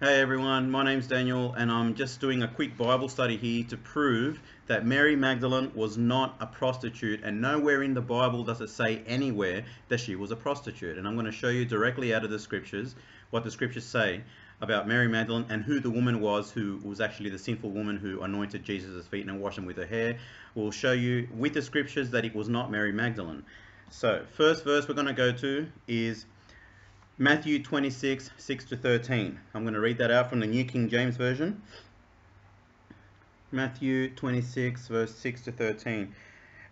Hey everyone, my name's Daniel and I'm just doing a quick Bible study here to prove that Mary Magdalene was not a prostitute, and nowhere in the Bible does it say anywhere that she was a prostitute. And I'm going to show you directly out of the scriptures what the scriptures say about Mary Magdalene and who the woman was who was actually the sinful woman who anointed Jesus' feet and washed them with her hair. We'll show you with the scriptures that it was not Mary Magdalene. So first verse we're going to go to is Matthew 26, 6 to 13. I'm going to read that out from the New King James Version. Matthew 26, verse 6 to 13.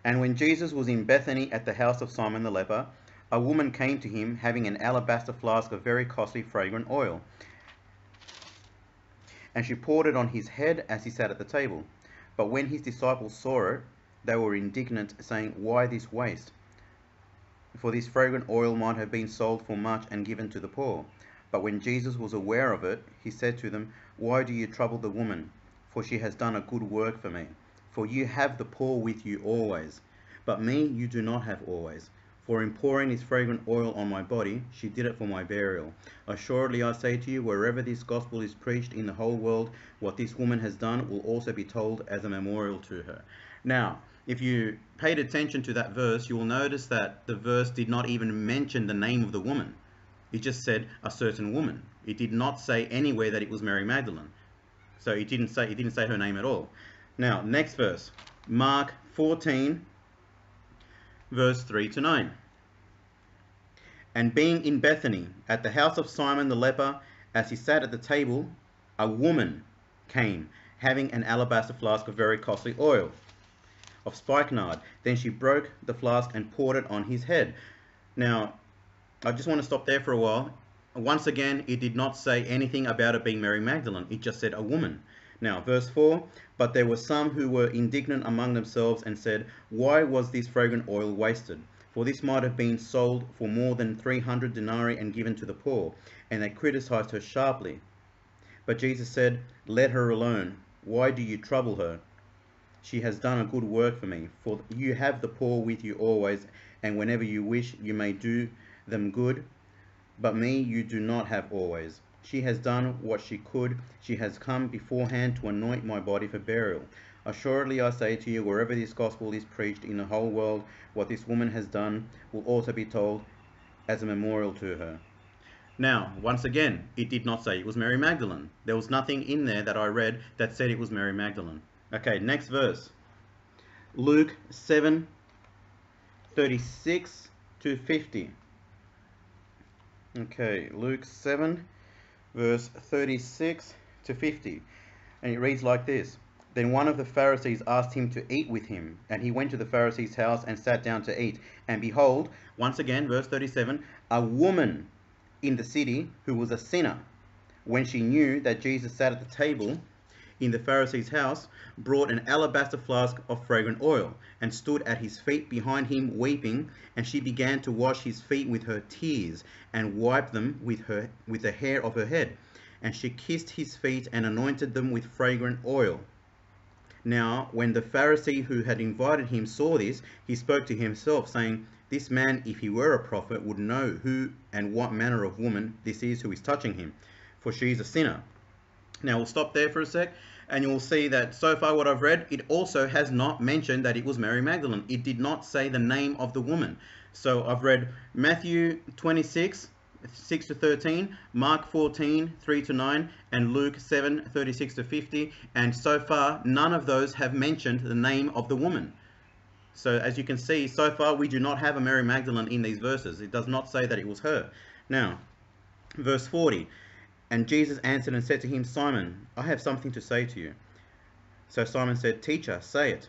And when Jesus was in Bethany at the house of Simon the leper, a woman came to him having an alabaster flask of very costly fragrant oil. And she poured it on his head as he sat at the table. But when his disciples saw it, they were indignant, saying, "Why this waste? For this fragrant oil might have been sold for much and given to the poor." But when Jesus was aware of it, he said to them, "Why do you trouble the woman? For she has done a good work for me. For you have the poor with you always, but me you do not have always. For in pouring this fragrant oil on my body, she did it for my burial. Assuredly I say to you, wherever this gospel is preached in the whole world, what this woman has done will also be told as a memorial to her." Now, if you paid attention to that verse, you will notice that the verse did not even mention the name of the woman. It just said a certain woman. It did not say anywhere that it was Mary Magdalene. So it didn't say her name at all. Now, next verse, Mark 14, verse 3 to 9. And being in Bethany, at the house of Simon the leper, as he sat at the table, a woman came, having an alabaster flask of very costly oil of spikenard. Then she broke the flask and poured it on his head. Now, I just want to stop there for a while. Once again, it did not say anything about it being Mary Magdalene. It just said a woman. Now, verse 4, but there were some who were indignant among themselves and said, "Why was this fragrant oil wasted? For this might have been sold for more than 300 denarii and given to the poor." And they criticized her sharply. But Jesus said, "Let her alone. Why do you trouble her? She has done a good work for me. For you have the poor with you always, and whenever you wish, you may do them good. But me you do not have always. She has done what she could. She has come beforehand to anoint my body for burial. Assuredly I say to you, wherever this gospel is preached in the whole world, what this woman has done will also be told as a memorial to her." Now, once again, it did not say it was Mary Magdalene. There was nothing in there that I read that said it was Mary Magdalene. Okay, next verse. Luke 7, 36 to 50. Okay, Luke 7, verse 36 to 50. And it reads like this. Then one of the Pharisees asked him to eat with him, and he went to the Pharisee's house and sat down to eat. And behold, once again, verse 37, a woman in the city who was a sinner, when she knew that Jesus sat at the table in the Pharisee's house, brought an alabaster flask of fragrant oil, and stood at his feet behind him weeping. And she began to wash his feet with her tears, and wiped them with the hair of her head. And she kissed his feet, and anointed them with fragrant oil. Now when the Pharisee who had invited him saw this, he spoke to himself, saying, "This man, if he were a prophet, would know who and what manner of woman this is who is touching him, for she is a sinner." Now we'll stop there for a sec, and you'll see that so far what I've read, it also has not mentioned that it was Mary Magdalene. It did not say the name of the woman. So I've read Matthew 26, 6 to 13, Mark 14, 3 to 9, and Luke 7, 36 to 50. And so far, none of those have mentioned the name of the woman. So as you can see, so far we do not have a Mary Magdalene in these verses. It does not say that it was her. Now, verse 40. And Jesus answered and said to him, "Simon, I have something to say to you." So Simon said, "Teacher, say it."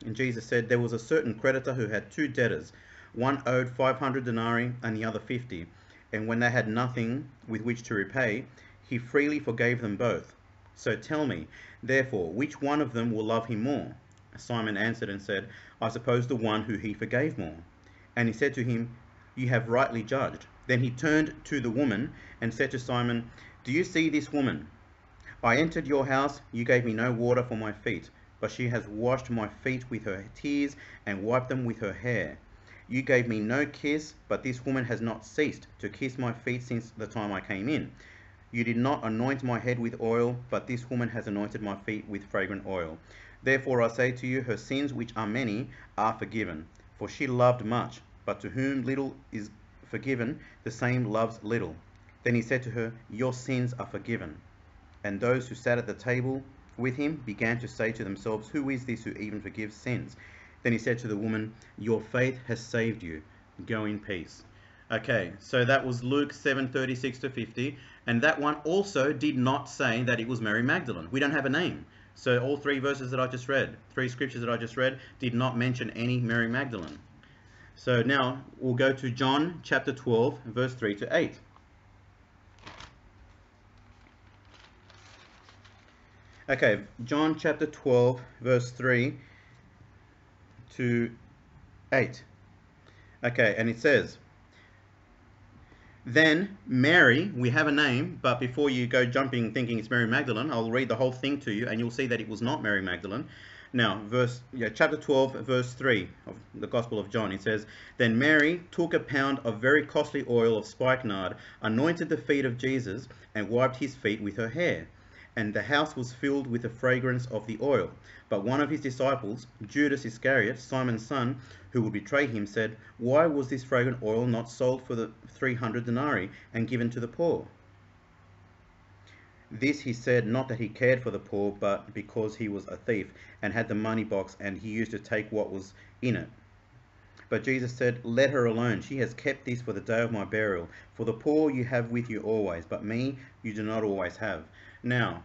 And Jesus said, "There was a certain creditor who had two debtors. One owed 500 denarii and the other 50. And when they had nothing with which to repay, he freely forgave them both. So tell me, therefore, which one of them will love him more?" Simon answered and said, "I suppose the one who he forgave more." And he said to him, "You have rightly judged." Then he turned to the woman and said to Simon, "Do you see this woman? I entered your house, you gave me no water for my feet, but she has washed my feet with her tears and wiped them with her hair. You gave me no kiss, but this woman has not ceased to kiss my feet since the time I came in. You did not anoint my head with oil, but this woman has anointed my feet with fragrant oil. Therefore I say to you, her sins, which are many, are forgiven. For she loved much, but to whom little is forgiven, the same loves little. Then he said to her, your sins are forgiven. And those who sat at the table with him began to say to themselves, who is this who even forgives sins? Then he said to the woman, your faith has saved you. Go in peace. Okay, so that was Luke 7:36 to 50, and that one also did not say that it was Mary Magdalene. We don't have a name. So all three verses that I just read, three scriptures that I just read, did not mention any Mary Magdalene. So now we'll go to John chapter 12, verse 3 to 8. Okay, John chapter 12, verse 3 to 8. Okay, and it says, then Mary, we have a name, but before you go jumping thinking it's Mary Magdalene, I'll read the whole thing to you and you'll see that it was not Mary Magdalene. Now, chapter 12, verse 3 of the Gospel of John, it says, then Mary took a pound of very costly oil of spikenard, anointed the feet of Jesus, and wiped his feet with her hair. And the house was filled with the fragrance of the oil. But one of his disciples, Judas Iscariot, Simon's son, who would betray him, said, why was this fragrant oil not sold for the 300 denarii and given to the poor? This he said not that he cared for the poor, but because he was a thief and had the money box, and he used to take what was in it. But Jesus said, let her alone. She has kept this for the day of my burial. For the poor you have with you always, but me you do not always have. Now,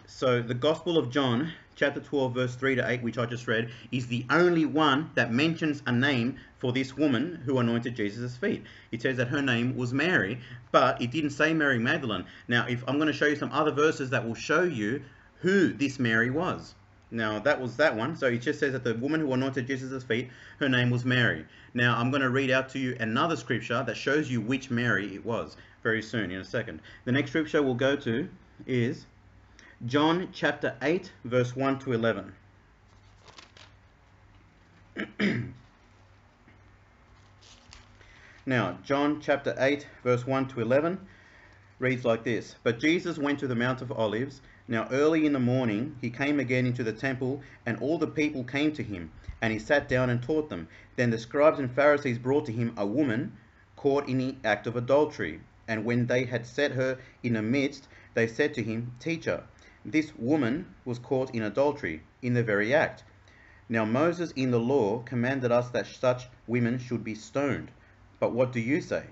so the Gospel of John, chapter 12, verse 3 to 8, which I just read, is the only one that mentions a name for this woman who anointed Jesus' feet. It says that her name was Mary, but it didn't say Mary Magdalene. Now, if I'm going to show you some other verses that will show you who this Mary was. Now, that was that one. So it just says that the woman who anointed Jesus' feet, her name was Mary. Now, I'm going to read out to you another scripture that shows you which Mary it was very soon, in a second. The next scripture we'll go to is John chapter 8, verse 1 to 11. Now, John chapter 8, verse 1 to 11 reads like this. But Jesus went to the Mount of Olives. Now early in the morning he came again into the temple, and all the people came to him, and he sat down and taught them. Then the scribes and Pharisees brought to him a woman caught in the act of adultery. And when they had set her in the midst, they said to him, Teacher, this woman was caught in adultery, in the very act. Now Moses in the law commanded us that such women should be stoned. But what do you say?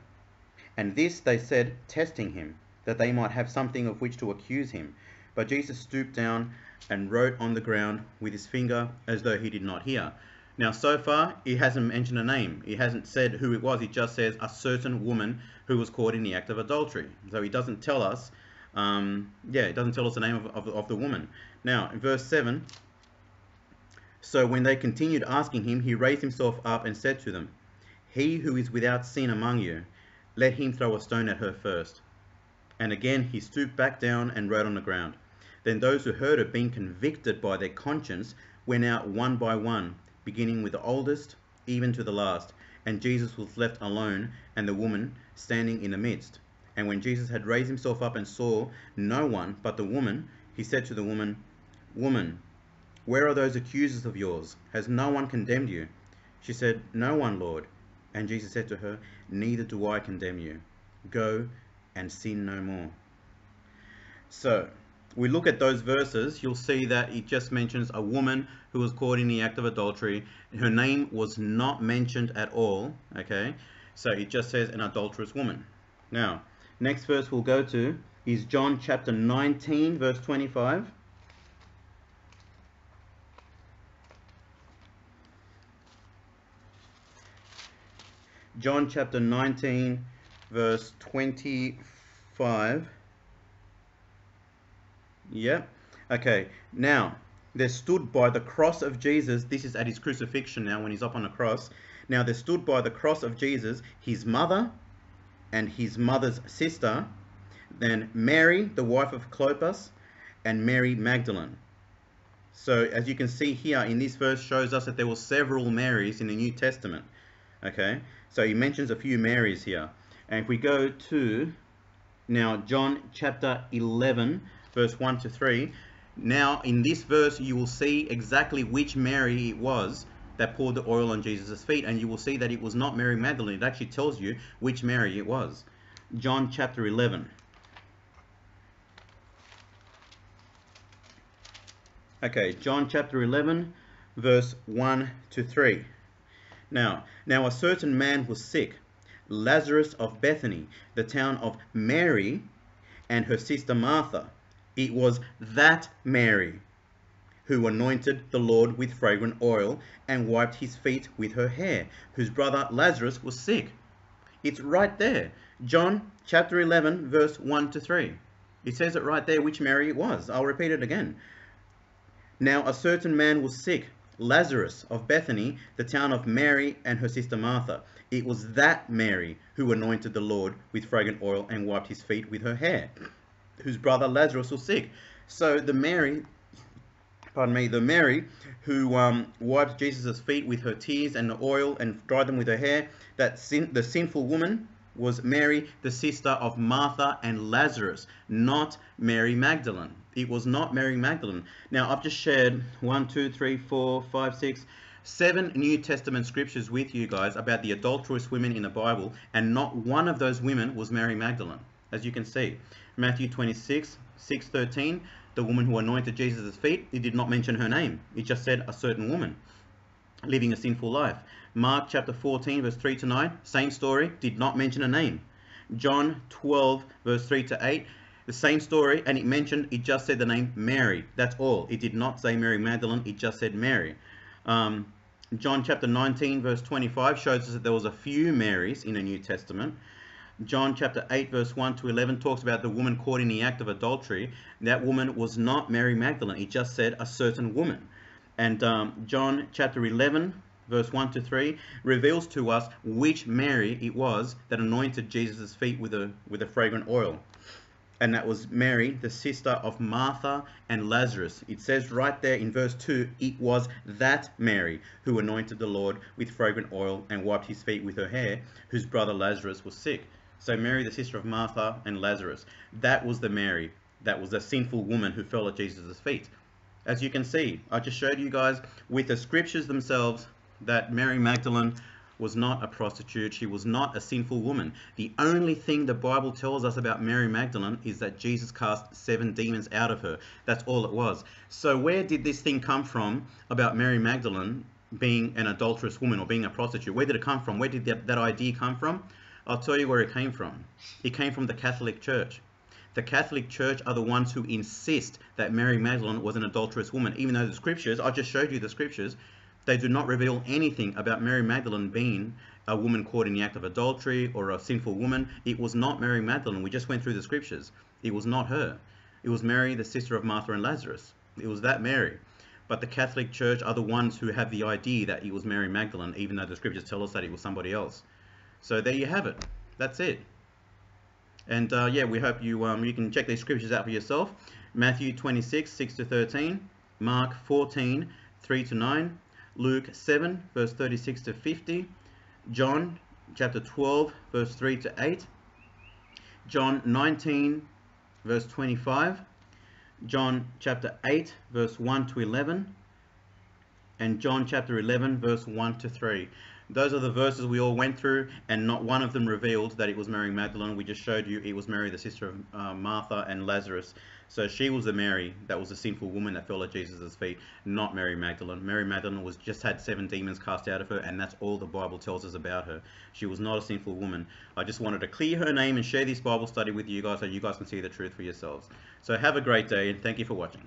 And this they said, testing him, that they might have something of which to accuse him. But Jesus stooped down and wrote on the ground with his finger, as though he did not hear. Now, so far, he hasn't mentioned a name. He hasn't said who it was. He just says a certain woman who was caught in the act of adultery. So he doesn't tell us, it doesn't tell us the name of the woman. Now, in verse 7, so when they continued asking him, he raised himself up and said to them, He who is without sin among you, let him throw a stone at her first. And again he stooped back down and wrote on the ground. Then those who heard it, being convicted by their conscience, went out one by one, beginning with the oldest, even to the last. And Jesus was left alone, and the woman standing in the midst. And when Jesus had raised himself up and saw no one but the woman, he said to the woman, Woman, where are those accusers of yours? Has no one condemned you? She said, No one, Lord. And Jesus said to her, Neither do I condemn you. Go and sin no more. So, we look at those verses, you'll see that it just mentions a woman who was caught in the act of adultery. Her name was not mentioned at all, okay? So it just says an adulterous woman. Now, next verse we'll go to is John chapter 19, verse 25. John chapter 19, verse 25. Yep. Okay. Now, there stood by the cross of Jesus, this is at his crucifixion now when he's up on the cross. Now, there stood by the cross of Jesus his mother and his mother's sister, then Mary, the wife of Clopas, and Mary Magdalene. So, as you can see here in this verse shows us that there were several Marys in the New Testament. Okay. So he mentions a few Marys here. And if we go to Now, John chapter 11, verse 1 to 3. Now, in this verse, you will see exactly which Mary it was that poured the oil on Jesus' feet, and you will see that it was not Mary Magdalene. It actually tells you which Mary it was. John chapter 11. Okay, John chapter 11, verse 1 to 3. Now a certain man was sick, Lazarus of Bethany, the town of Mary, and her sister Martha. It was that Mary who anointed the Lord with fragrant oil and wiped his feet with her hair, whose brother Lazarus was sick. It's right there. John chapter 11, verse 1 to 3. It says it right there which Mary it was. I'll repeat it again. Now a certain man was sick, Lazarus of Bethany, the town of Mary and her sister Martha. It was that Mary who anointed the Lord with fragrant oil and wiped his feet with her hair, whose brother Lazarus was sick. So the Mary who wiped Jesus' feet with her tears and the oil and dried them with her hair, the sinful woman was Mary, the sister of Martha and Lazarus, not Mary Magdalene. It was not Mary Magdalene. Now, I've just shared 7 New Testament scriptures with you guys about the adulterous women in the Bible, and not one of those women was Mary Magdalene, as you can see. Matthew 26, 6-13, the woman who anointed Jesus' feet, it did not mention her name. It just said a certain woman living a sinful life. Mark chapter 14, verse 3-9, same story, did not mention a name. John 12, verse 3-8, the same story, and it just said the name Mary. That's all. It did not say Mary Magdalene, it just said Mary. John chapter 19, verse 25 shows us that there was a few Marys in the New Testament. John chapter 8, verse 1-11 talks about the woman caught in the act of adultery. That woman was not Mary Magdalene. It just said a certain woman. And John chapter 11, verse 1-3 reveals to us which Mary it was that anointed Jesus' feet with a fragrant oil. And that was Mary, the sister of Martha and Lazarus. It says right there in verse 2, it was that Mary who anointed the Lord with fragrant oil and wiped his feet with her hair, whose brother Lazarus was sick. So Mary, the sister of Martha and Lazarus, that was the Mary, that was the sinful woman who fell at Jesus' feet. As you can see, I just showed you guys with the scriptures themselves that Mary Magdalene was not a prostitute. She was not a sinful woman. The only thing the Bible tells us about Mary Magdalene is that Jesus cast 7 demons out of her. That's all it was. So where did this thing come from about Mary Magdalene being an adulterous woman or being a prostitute? Where did it come from? Where did that idea come from? I'll tell you where it came from. It came from the Catholic Church. The Catholic Church are the ones who insist that Mary Magdalene was an adulterous woman, even though the scriptures, I just showed you the scriptures, they do not reveal anything about Mary Magdalene being a woman caught in the act of adultery or a sinful woman. It was not Mary Magdalene. We just went through the scriptures. It was not her. It was Mary, the sister of Martha and Lazarus. It was that Mary. But the Catholic Church are the ones who have the idea that it was Mary Magdalene, even though the scriptures tell us that it was somebody else. So there you have it. That's it. And yeah, we hope you can check these scriptures out for yourself. Matthew 26, 6-13, Mark 14, 3-9, Luke 7, verse 36-50, John chapter 12, verse 3-8, John 19, verse 25, John chapter 8, verse 1-11, and John chapter 11, verse 1-3. Those are the verses we all went through, and not one of them revealed that it was Mary Magdalene. We just showed you it was Mary, the sister of Martha and Lazarus. So she was the Mary that was the sinful woman that fell at Jesus' feet, not Mary Magdalene. Mary Magdalene just had 7 demons cast out of her, and that's all the Bible tells us about her. She was not a sinful woman. I just wanted to clear her name and share this Bible study with you guys so you guys can see the truth for yourselves. So have a great day, and thank you for watching.